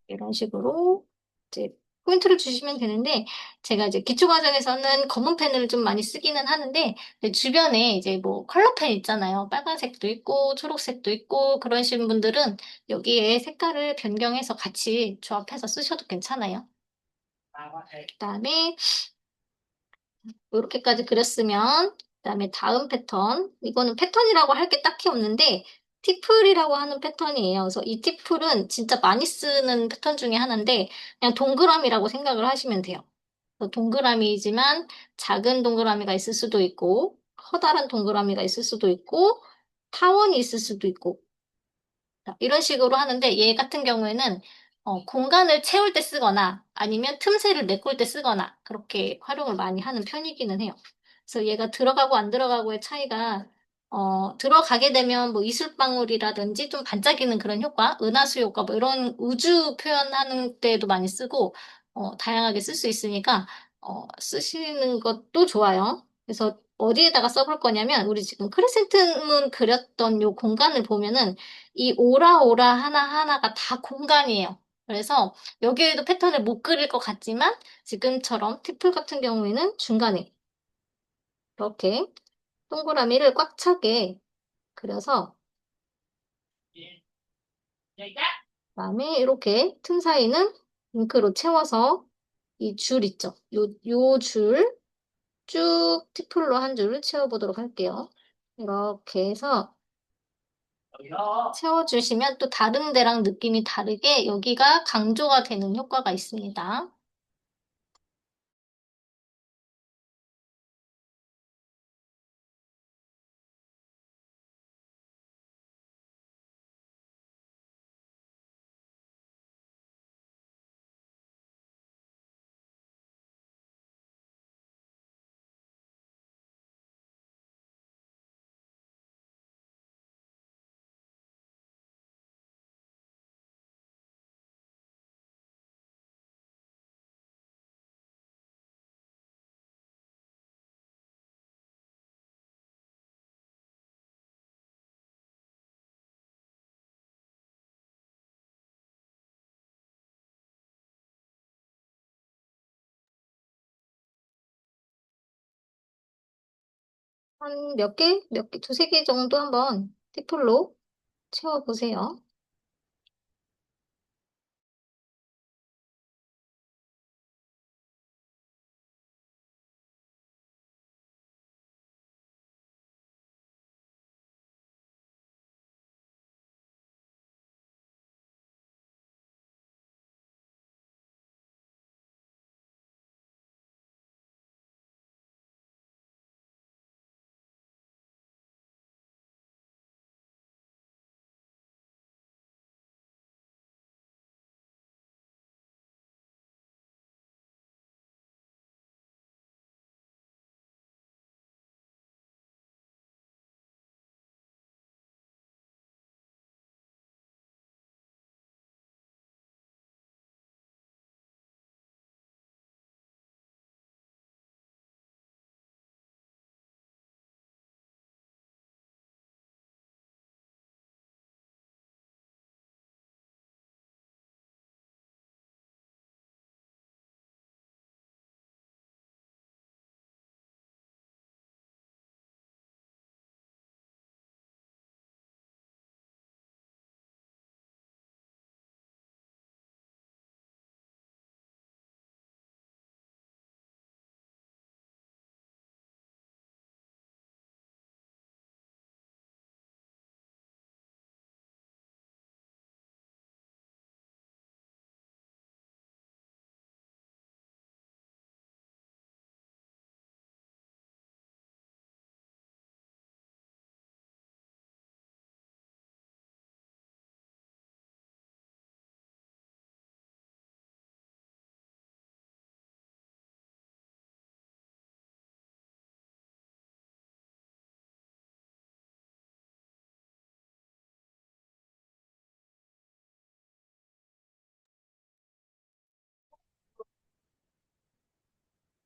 이런 식으로 이제 포인트를 주시면 되는데 제가 이제 기초 과정에서는 검은 펜을 좀 많이 쓰기는 하는데 근데 주변에 이제 뭐 컬러 펜 있잖아요. 빨간색도 있고 초록색도 있고 그러신 분들은 여기에 색깔을 변경해서 같이 조합해서 쓰셔도 괜찮아요. 그다음에 이렇게까지 그렸으면 그다음에 다음 패턴 이거는 패턴이라고 할 게 딱히 없는데 티플이라고 하는 패턴이에요. 그래서 이 티플은 진짜 많이 쓰는 패턴 중에 하나인데 그냥 동그라미라고 생각을 하시면 돼요. 그래서 동그라미이지만 작은 동그라미가 있을 수도 있고 커다란 동그라미가 있을 수도 있고 타원이 있을 수도 있고 자, 이런 식으로 하는데 얘 같은 경우에는 공간을 채울 때 쓰거나 아니면 틈새를 메꿀 때 쓰거나 그렇게 활용을 많이 하는 편이기는 해요. 그래서 얘가 들어가고 안 들어가고의 차이가 들어가게 되면 뭐 이슬방울이라든지 좀 반짝이는 그런 효과, 은하수 효과 뭐 이런 우주 표현하는 때도 많이 쓰고 다양하게 쓸 수 있으니까 쓰시는 것도 좋아요. 그래서 어디에다가 써볼 거냐면 우리 지금 크리센트문 그렸던 요 공간을 보면은 이 오라오라 하나하나가 다 공간이에요. 그래서 여기에도 패턴을 못 그릴 것 같지만 지금처럼 티플 같은 경우에는 중간에 이렇게 동그라미를 꽉 차게 그려서 그다음에 이렇게 틈 사이는 잉크로 채워서 이 줄 있죠? 요 줄 쭉 티풀로 한 줄을 채워보도록 할게요. 이렇게 해서 채워주시면 또 다른 데랑 느낌이 다르게 여기가 강조가 되는 효과가 있습니다. 한 몇 개, 두세 개 정도 한번 티풀로 채워보세요.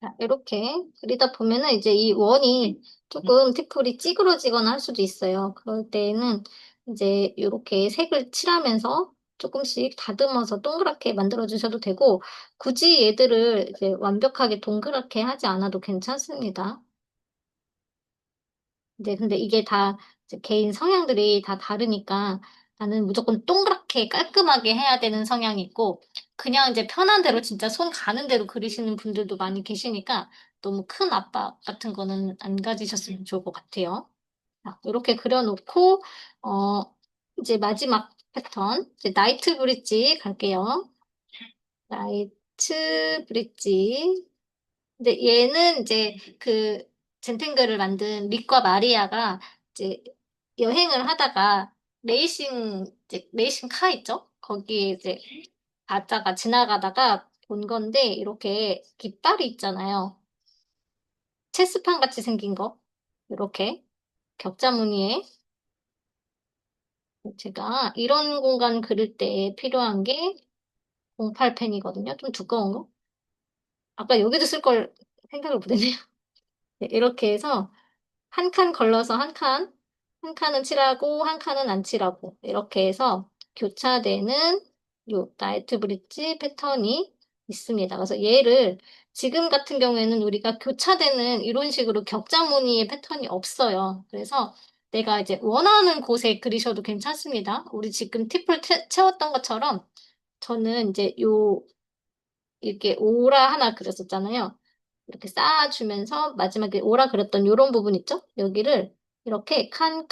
자, 이렇게 그리다 보면은 이제 이 원이 조금 티풀이 찌그러지거나 할 수도 있어요. 그럴 때에는 이제 이렇게 색을 칠하면서 조금씩 다듬어서 동그랗게 만들어 주셔도 되고, 굳이 얘들을 이제 완벽하게 동그랗게 하지 않아도 괜찮습니다. 근데 이게 다 이제 개인 성향들이 다 다르니까 나는 무조건 동그랗게 깔끔하게 해야 되는 성향이 있고, 그냥 이제 편한 대로 진짜 손 가는 대로 그리시는 분들도 많이 계시니까 너무 큰 압박 같은 거는 안 가지셨으면 좋을 것 같아요. 자, 이렇게 그려놓고, 어, 이제 마지막 패턴, 이제 나이트 브릿지 갈게요. 나이트 브릿지. 근데 얘는 이제 그 젠탱글을 만든 릭과 마리아가 이제 여행을 하다가 레이싱 카 있죠? 거기에 이제 가다가 지나가다가 본 건데 이렇게 깃발이 있잖아요. 체스판 같이 생긴 거. 이렇게 격자 무늬에 제가 이런 공간 그릴 때 필요한 게 08펜이거든요. 좀 두꺼운 거. 아까 여기도 쓸 걸 생각을 못했네요. 네, 이렇게 해서 한 칸 걸러서 한 칸은 칠하고, 한 칸은 안 칠하고, 이렇게 해서 교차되는 요 나이트 브릿지 패턴이 있습니다. 그래서 얘를 지금 같은 경우에는 우리가 교차되는 이런 식으로 격자 무늬의 패턴이 없어요. 그래서 내가 이제 원하는 곳에 그리셔도 괜찮습니다. 우리 지금 팁을 채웠던 것처럼 저는 이제 요 이렇게 오라 하나 그렸었잖아요. 이렇게 쌓아주면서 마지막에 오라 그렸던 요런 부분 있죠? 여기를 이렇게 칸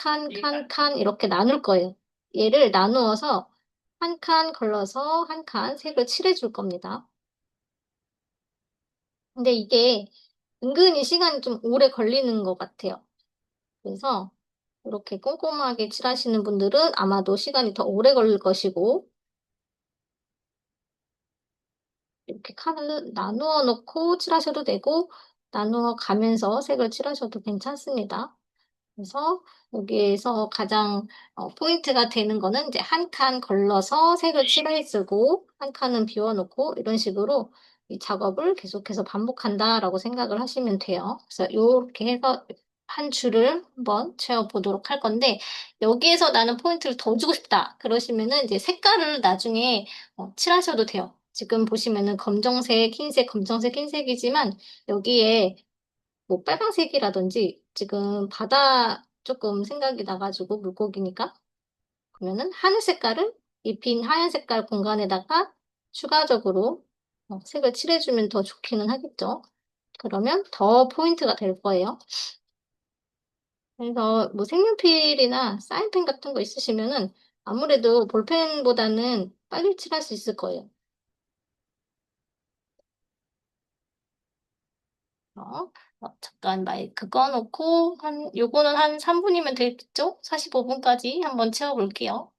이렇게 나눌 거예요. 얘를 나누어서 한 칸 걸러서 한 칸 색을 칠해줄 겁니다. 근데 이게 은근히 시간이 좀 오래 걸리는 것 같아요. 그래서 이렇게 꼼꼼하게 칠하시는 분들은 아마도 시간이 더 오래 걸릴 것이고, 이렇게 칸을 나누어 놓고 칠하셔도 되고, 나누어 가면서 색을 칠하셔도 괜찮습니다. 그래서 여기에서 가장 포인트가 되는 거는 이제 한 칸 걸러서 색을 칠해주고, 한 칸은 비워놓고, 이런 식으로 이 작업을 계속해서 반복한다라고 생각을 하시면 돼요. 그래서 이렇게 해서 한 줄을 한번 채워보도록 할 건데, 여기에서 나는 포인트를 더 주고 싶다. 그러시면은 이제 색깔을 나중에 칠하셔도 돼요. 지금 보시면은 검정색, 흰색, 검정색, 흰색이지만 여기에 뭐 빨강색이라든지 지금 바다 조금 생각이 나가지고 물고기니까 그러면은 하늘 색깔을 이 빈 하얀 색깔 공간에다가 추가적으로 색을 칠해주면 더 좋기는 하겠죠. 그러면 더 포인트가 될 거예요. 그래서 뭐 색연필이나 사인펜 같은 거 있으시면은 아무래도 볼펜보다는 빨리 칠할 수 있을 거예요. 잠깐 마이크 꺼놓고 요거는 한 3분이면 되겠죠? 45분까지 한번 채워볼게요.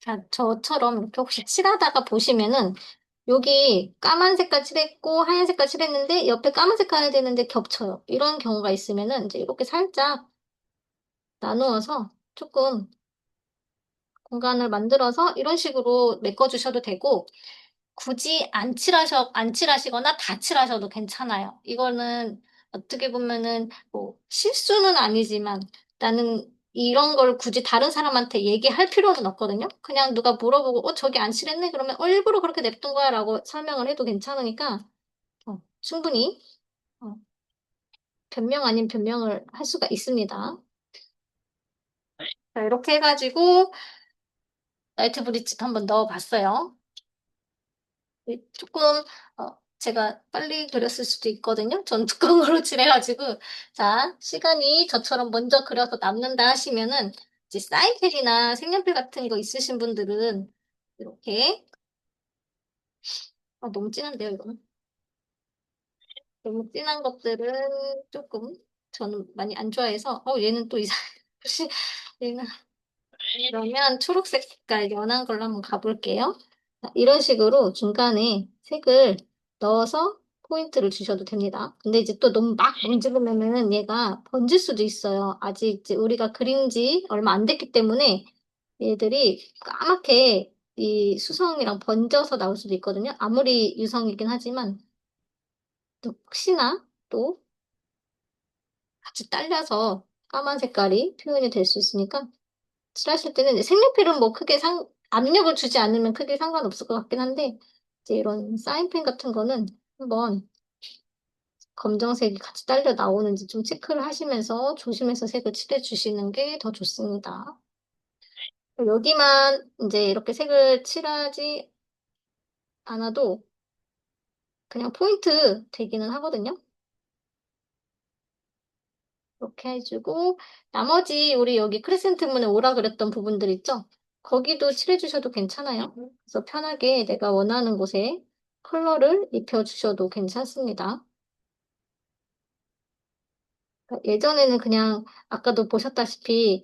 자, 저처럼 이렇게 혹시 칠하다가 보시면은 여기 까만 색깔 칠했고 하얀 색깔 칠했는데 옆에 까만 색깔 해야 되는데 겹쳐요. 이런 경우가 있으면은 이제 이렇게 살짝 나누어서 조금 공간을 만들어서 이런 식으로 메꿔주셔도 되고 굳이 안 칠하시거나 다 칠하셔도 괜찮아요. 이거는 어떻게 보면은 뭐 실수는 아니지만 나는 이런 걸 굳이 다른 사람한테 얘기할 필요는 없거든요. 그냥 누가 물어보고 저기 안 칠했네? 그러면 일부러 그렇게 냅둔 거야 라고 설명을 해도 괜찮으니까 충분히 어, 변명 아닌 변명을 할 수가 있습니다. 자, 이렇게 해가지고 나이트 브릿지도 한번 넣어봤어요. 조금 제가 빨리 그렸을 수도 있거든요. 전 두꺼운 걸로 칠해가지고 자 시간이 저처럼 먼저 그려서 남는다 하시면은 이제 사인펜이나 색연필 같은 거 있으신 분들은 이렇게, 너무 진한데요, 이거는? 너무 진한 것들은 조금 저는 많이 안 좋아해서, 얘는 또 이상, 혹시 얘는 그러면 초록색 색깔 연한 걸로 한번 가볼게요. 자, 이런 식으로 중간에 색을 넣어서 포인트를 주셔도 됩니다. 근데 이제 또 너무 막 문지르면은 얘가 번질 수도 있어요. 아직 이제 우리가 그린 지 얼마 안 됐기 때문에 얘들이 까맣게 이 수성이랑 번져서 나올 수도 있거든요. 아무리 유성이긴 하지만 또 혹시나 또 같이 딸려서 까만 색깔이 표현이 될 수 있으니까 칠하실 때는 이제 색연필은 뭐 크게 압력을 주지 않으면 크게 상관없을 것 같긴 한데, 이제 이런 사인펜 같은 거는 한번 검정색이 같이 딸려 나오는지 좀 체크를 하시면서 조심해서 색을 칠해 주시는 게 더 좋습니다. 여기만 이제 이렇게 색을 칠하지 않아도 그냥 포인트 되기는 하거든요. 이렇게 해주고, 나머지 우리 여기 크레센트 문에 오라 그랬던 부분들 있죠? 거기도 칠해주셔도 괜찮아요. 그래서 편하게 내가 원하는 곳에 컬러를 입혀주셔도 괜찮습니다. 그러니까 예전에는 그냥 아까도 보셨다시피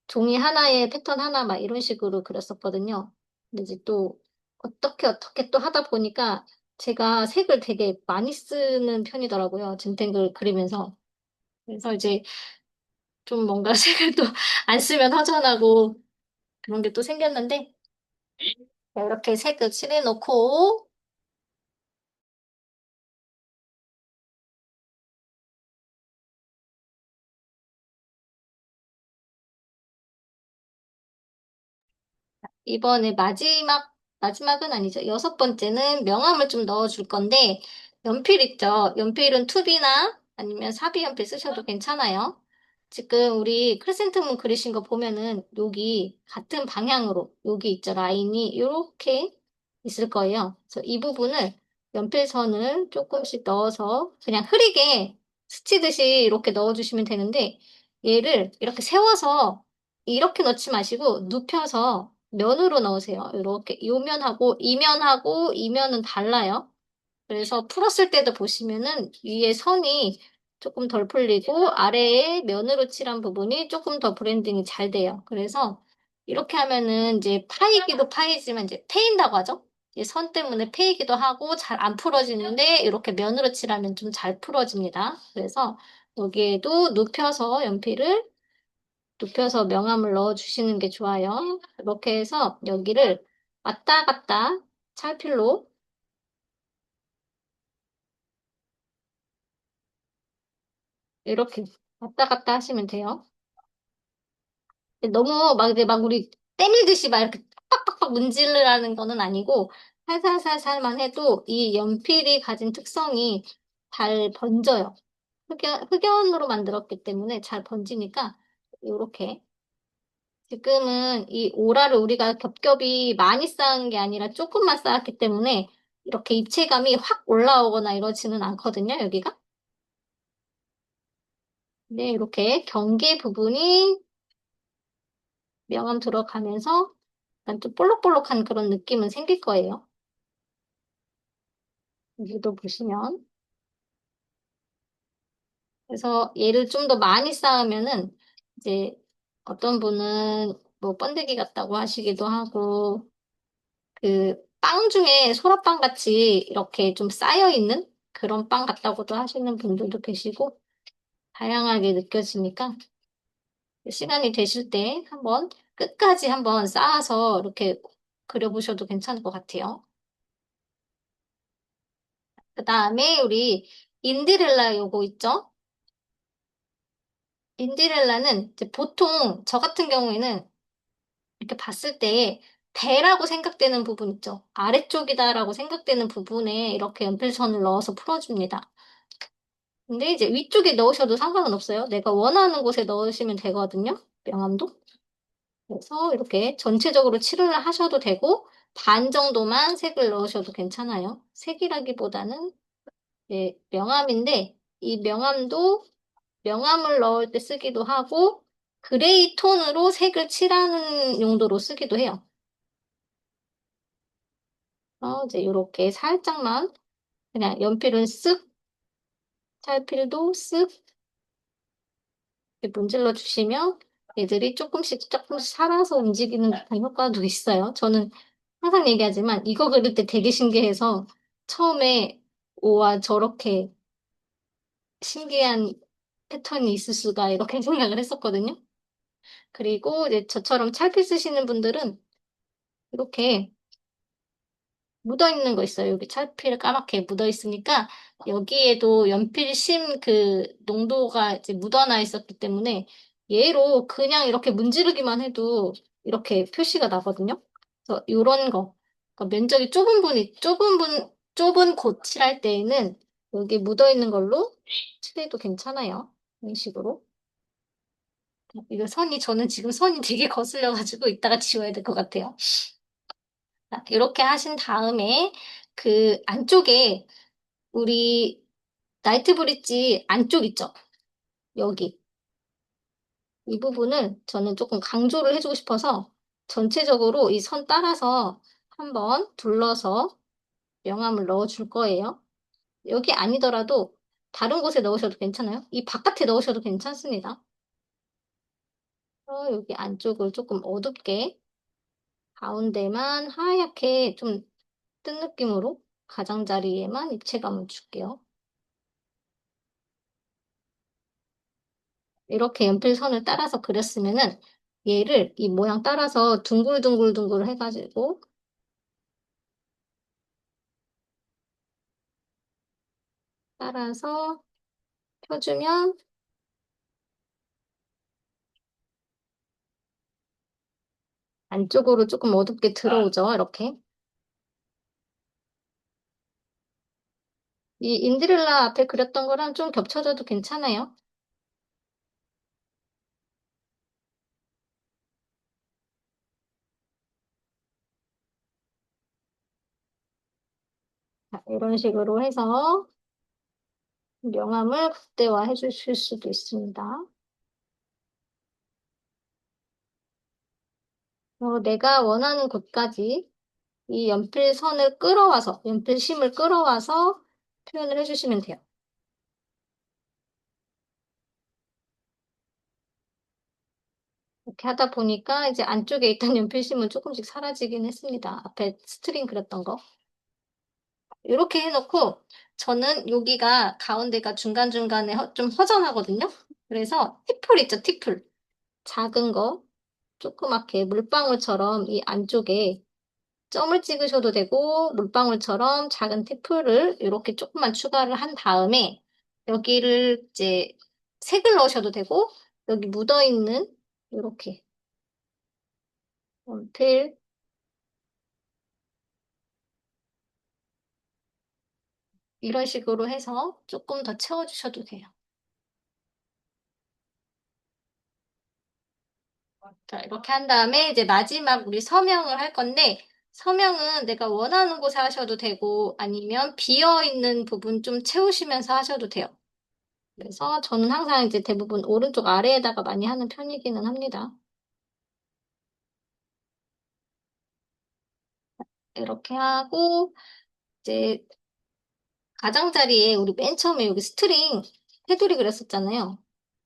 종이 하나에 패턴 하나 막 이런 식으로 그렸었거든요. 근데 이제 또 어떻게 또 하다 보니까 제가 색을 되게 많이 쓰는 편이더라고요. 진탱글 그리면서. 그래서 이제 좀 뭔가 색을 또 안 쓰면 허전하고 그런 게 또 생겼는데 자, 이렇게 색을 칠해놓고 이번에 마지막은 아니죠. 여섯 번째는 명암을 좀 넣어줄 건데 연필 있죠. 연필은 투비나 아니면 사비 연필 쓰셔도 괜찮아요. 지금 우리 크리센트문 그리신 거 보면은 여기 같은 방향으로 여기 있죠. 라인이 이렇게 있을 거예요. 그래서 이 부분을 연필선을 조금씩 넣어서 그냥 흐리게 스치듯이 이렇게 넣어주시면 되는데 얘를 이렇게 세워서 이렇게 넣지 마시고 눕혀서 면으로 넣으세요. 이렇게 요면하고 이면하고 이면은 달라요. 그래서 풀었을 때도 보시면은 위에 선이 조금 덜 풀리고 아래에 면으로 칠한 부분이 조금 더 브랜딩이 잘 돼요. 그래서 이렇게 하면은 이제 파이기도 파이지만 이제 패인다고 하죠. 이 선 때문에 패이기도 하고 잘 안 풀어지는데 이렇게 면으로 칠하면 좀 잘 풀어집니다. 그래서 여기에도 눕혀서 연필을 눕혀서 명암을 넣어 주시는 게 좋아요. 이렇게 해서 여기를 왔다 갔다 찰필로 이렇게 왔다 갔다 하시면 돼요. 너무 막 이제 막 우리 때밀듯이 막 이렇게 빡빡빡 문지르라는 거는 아니고 살살살살만 해도 이 연필이 가진 특성이 잘 번져요. 흑연으로 만들었기 때문에 잘 번지니까 이렇게 지금은 이 오라를 우리가 겹겹이 많이 쌓은 게 아니라 조금만 쌓았기 때문에 이렇게 입체감이 확 올라오거나 이러지는 않거든요, 여기가. 근데 이렇게 경계 부분이 명암 들어가면서 약간 좀 볼록볼록한 그런 느낌은 생길 거예요. 여기도 보시면. 그래서 얘를 좀 더 많이 쌓으면은 이제 어떤 분은 뭐 번데기 같다고 하시기도 하고 그 빵 중에 소라빵 같이 이렇게 좀 쌓여 있는 그런 빵 같다고도 하시는 분들도 계시고 다양하게 느껴지니까 시간이 되실 때 한번 끝까지 한번 쌓아서 이렇게 그려보셔도 괜찮을 것 같아요. 그 다음에 우리 인디렐라 요거 있죠? 인디렐라는 이제 보통 저 같은 경우에는 이렇게 봤을 때 배라고 생각되는 부분 있죠? 아래쪽이다라고 생각되는 부분에 이렇게 연필선을 넣어서 풀어줍니다. 근데 이제 위쪽에 넣으셔도 상관은 없어요. 내가 원하는 곳에 넣으시면 되거든요. 명암도. 그래서 이렇게 전체적으로 칠을 하셔도 되고 반 정도만 색을 넣으셔도 괜찮아요. 색이라기보다는 명암인데 이 명암도 명암을 넣을 때 쓰기도 하고 그레이 톤으로 색을 칠하는 용도로 쓰기도 해요. 이제 이렇게 살짝만 그냥 연필은 쓱, 찰필도 쓱 이렇게 문질러 주시면 얘들이 조금씩 조금씩 살아서 움직이는 듯한 효과도 있어요. 저는 항상 얘기하지만 이거 그릴 때 되게 신기해서 처음에 오와 저렇게 신기한 패턴이 있을 수가 이렇게 생각을 했었거든요. 그리고 이제 저처럼 찰필 쓰시는 분들은 이렇게 묻어 있는 거 있어요. 여기 찰필 까맣게 묻어 있으니까 여기에도 연필심 그 농도가 이제 묻어나 있었기 때문에 얘로 그냥 이렇게 문지르기만 해도 이렇게 표시가 나거든요. 그래서 이런 거, 그러니까 면적이 좁은 곳 칠할 때에는 여기 묻어 있는 걸로 칠해도 괜찮아요. 이런 식으로. 이거 저는 지금 선이 되게 거슬려가지고 이따가 지워야 될 것 같아요. 자, 이렇게 하신 다음에 그 안쪽에 우리 나이트 브릿지 안쪽 있죠? 여기. 이 부분을 저는 조금 강조를 해주고 싶어서 전체적으로 이 선 따라서 한번 둘러서 명암을 넣어줄 거예요. 여기 아니더라도 다른 곳에 넣으셔도 괜찮아요. 이 바깥에 넣으셔도 괜찮습니다. 여기 안쪽을 조금 어둡게 가운데만 하얗게 좀 뜬 느낌으로 가장자리에만 입체감을 줄게요. 이렇게 연필선을 따라서 그렸으면은 얘를 이 모양 따라서 둥글둥글둥글 해가지고 따라서 펴주면 안쪽으로 조금 어둡게 들어오죠. 이렇게. 이 인드릴라 앞에 그렸던 거랑 좀 겹쳐져도 괜찮아요. 자, 이런 식으로 해서 명암을 극대화해 주실 수도 있습니다. 내가 원하는 곳까지 이 연필선을 끌어와서, 연필심을 끌어와서 표현을 해주시면 돼요. 이렇게 하다 보니까 이제 안쪽에 있던 연필심은 조금씩 사라지긴 했습니다. 앞에 스트링 그렸던 거. 이렇게 해놓고 저는 여기가 가운데가 중간중간에 좀 허전하거든요. 그래서 티풀 있죠, 티풀. 작은 거 조그맣게 물방울처럼 이 안쪽에 점을 찍으셔도 되고 물방울처럼 작은 티풀을 이렇게 조금만 추가를 한 다음에 여기를 이제 색을 넣으셔도 되고 여기 묻어있는 이렇게 연필 이런 식으로 해서 조금 더 채워주셔도 돼요. 자, 이렇게 한 다음에 이제 마지막 우리 서명을 할 건데, 서명은 내가 원하는 곳에 하셔도 되고, 아니면 비어있는 부분 좀 채우시면서 하셔도 돼요. 그래서 저는 항상 이제 대부분 오른쪽 아래에다가 많이 하는 편이기는 합니다. 이렇게 하고, 이제 가장자리에 우리 맨 처음에 여기 스트링 테두리 그렸었잖아요.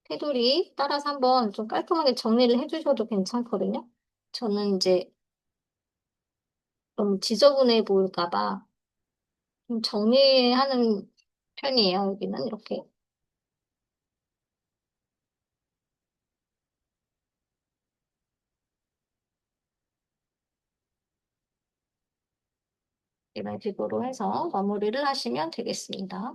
테두리 따라서 한번 좀 깔끔하게 정리를 해주셔도 괜찮거든요. 저는 이제 너무 지저분해 보일까 봐 좀 정리하는 편이에요, 여기는 이렇게. 이런 식으로 해서 마무리를 하시면 되겠습니다.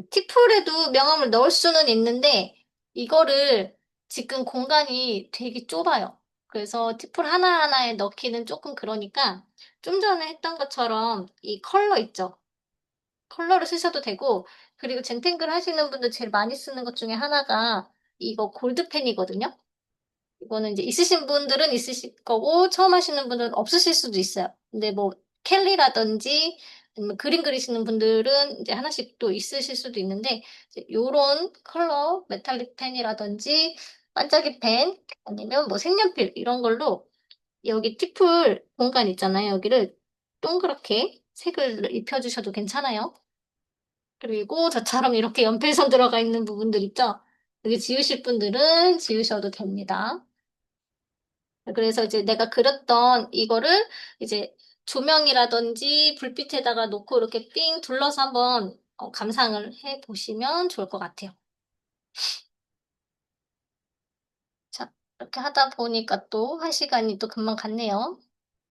티풀에도 명암을 넣을 수는 있는데, 이거를 지금 공간이 되게 좁아요. 그래서 티풀 하나하나에 넣기는 조금 그러니까, 좀 전에 했던 것처럼 이 컬러 있죠? 컬러를 쓰셔도 되고, 그리고 젠탱글 하시는 분들 제일 많이 쓰는 것 중에 하나가 이거 골드펜이거든요? 이거는 이제 있으신 분들은 있으실 거고, 처음 하시는 분들은 없으실 수도 있어요. 근데 뭐, 켈리라든지, 아니면 그림 그리시는 분들은 이제 하나씩 또 있으실 수도 있는데, 이제 요런 컬러 메탈릭 펜이라든지 반짝이 펜, 아니면 뭐 색연필 이런 걸로 여기 티풀 공간 있잖아요. 여기를 동그랗게 색을 입혀주셔도 괜찮아요. 그리고 저처럼 이렇게 연필선 들어가 있는 부분들 있죠? 여기 지우실 분들은 지우셔도 됩니다. 그래서 이제 내가 그렸던 이거를 이제 조명이라든지 불빛에다가 놓고 이렇게 삥 둘러서 한번 감상을 해 보시면 좋을 것 같아요. 자, 이렇게 하다 보니까 또 한 시간이 또 금방 갔네요.